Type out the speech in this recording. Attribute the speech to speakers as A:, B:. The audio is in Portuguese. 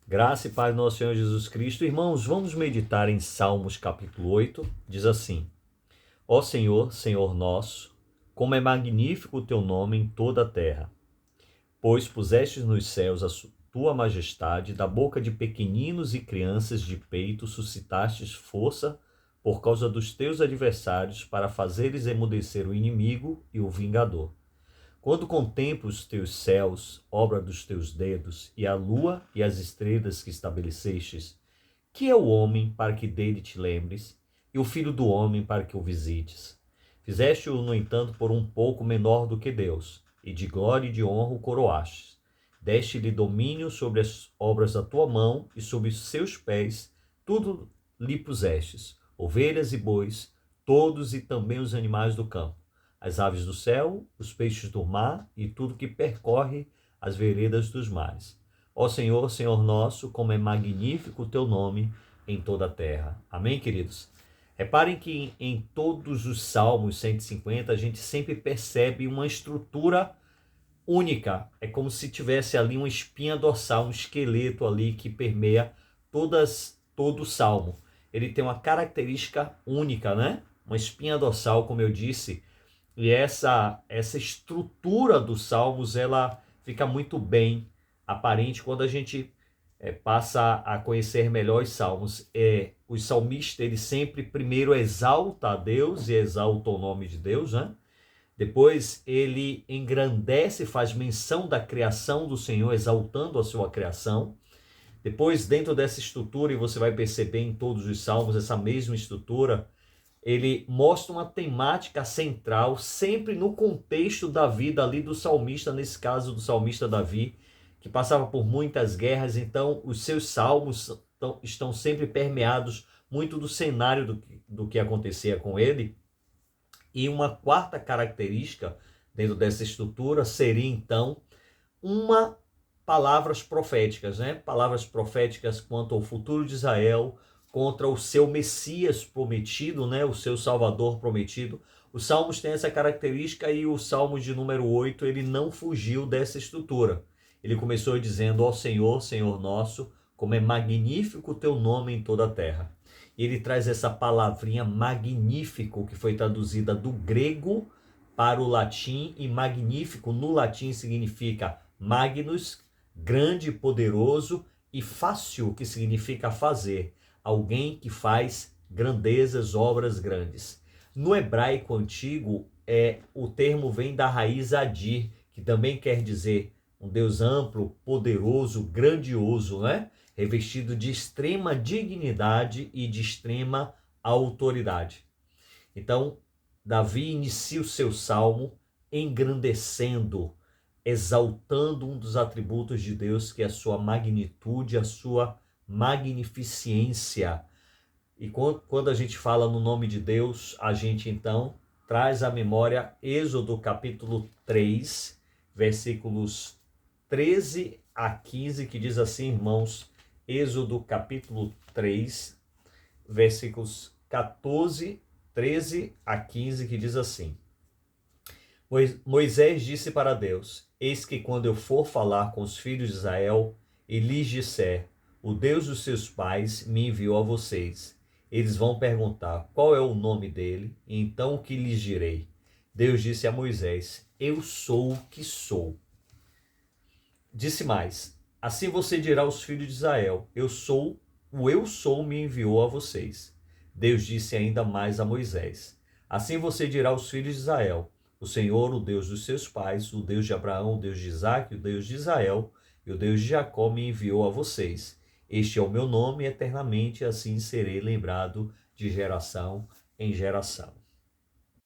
A: Graça e paz do nosso Senhor Jesus Cristo. Irmãos, vamos meditar em Salmos capítulo 8. Diz assim: Ó Senhor, Senhor nosso, como é magnífico o teu nome em toda a terra. Pois pusestes nos céus a tua majestade, da boca de pequeninos e crianças de peito suscitastes força por causa dos teus adversários, para fazeres emudecer o inimigo e o vingador. Quando contemplo os teus céus, obra dos teus dedos, e a lua e as estrelas que estabelecestes, que é o homem para que dele te lembres, e o filho do homem para que o visites? Fizeste-o, no entanto, por um pouco menor do que Deus, e de glória e de honra o coroastes. Deste-lhe domínio sobre as obras da tua mão, e sobre os seus pés tudo lhe pusestes, ovelhas e bois, todos e também os animais do campo, as aves do céu, os peixes do mar e tudo que percorre as veredas dos mares. Ó Senhor, Senhor nosso, como é magnífico o teu nome em toda a terra. Amém, queridos? Reparem que em todos os Salmos 150 a gente sempre percebe uma estrutura única. É como se tivesse ali uma espinha dorsal, um esqueleto ali que permeia todo o Salmo. Ele tem uma característica única, né? Uma espinha dorsal, como eu disse, e essa estrutura dos Salmos, ela fica muito bem aparente quando a gente passa a conhecer melhor os Salmos. O salmista, ele sempre primeiro exalta a Deus e exalta o nome de Deus, né? Depois ele engrandece, faz menção da criação do Senhor, exaltando a sua criação. Depois, dentro dessa estrutura, e você vai perceber em todos os Salmos essa mesma estrutura, ele mostra uma temática central, sempre no contexto da vida ali do salmista, nesse caso do salmista Davi, que passava por muitas guerras. Então os seus salmos estão sempre permeados muito do cenário do que acontecia com ele. E uma quarta característica dentro dessa estrutura seria então uma palavras proféticas, né? Palavras proféticas quanto ao futuro de Israel, contra o seu Messias prometido, né? O seu Salvador prometido. Os Salmos têm essa característica, e o Salmo de número 8, ele não fugiu dessa estrutura. Ele começou dizendo: ó Senhor, Senhor nosso, como é magnífico o teu nome em toda a terra. E ele traz essa palavrinha magnífico, que foi traduzida do grego para o latim, e magnífico no latim significa magnus, grande, poderoso, e fácil, que significa fazer, alguém que faz grandezas, obras grandes. No hebraico antigo, o termo vem da raiz adir, que também quer dizer um Deus amplo, poderoso, grandioso, né? Revestido de extrema dignidade e de extrema autoridade. Então, Davi inicia o seu salmo engrandecendo, exaltando um dos atributos de Deus, que é a sua magnitude, a sua magnificência. E quando a gente fala no nome de Deus, a gente então traz à memória Êxodo capítulo 3, versículos 13 a 15, que diz assim, irmãos, Êxodo capítulo 3, versículos 13 a 15, que diz assim: Moisés disse para Deus: eis que quando eu for falar com os filhos de Israel e lhes disser: o Deus dos seus pais me enviou a vocês, eles vão perguntar: qual é o nome dele? E então o que lhes direi? Deus disse a Moisés: eu sou o que sou. Disse mais: assim você dirá aos filhos de Israel: eu sou me enviou a vocês. Deus disse ainda mais a Moisés: assim você dirá aos filhos de Israel: o Senhor, o Deus dos seus pais, o Deus de Abraão, o Deus de Isaque, o Deus de Israel e o Deus de Jacó me enviou a vocês. Este é o meu nome eternamente, assim serei lembrado de geração em geração.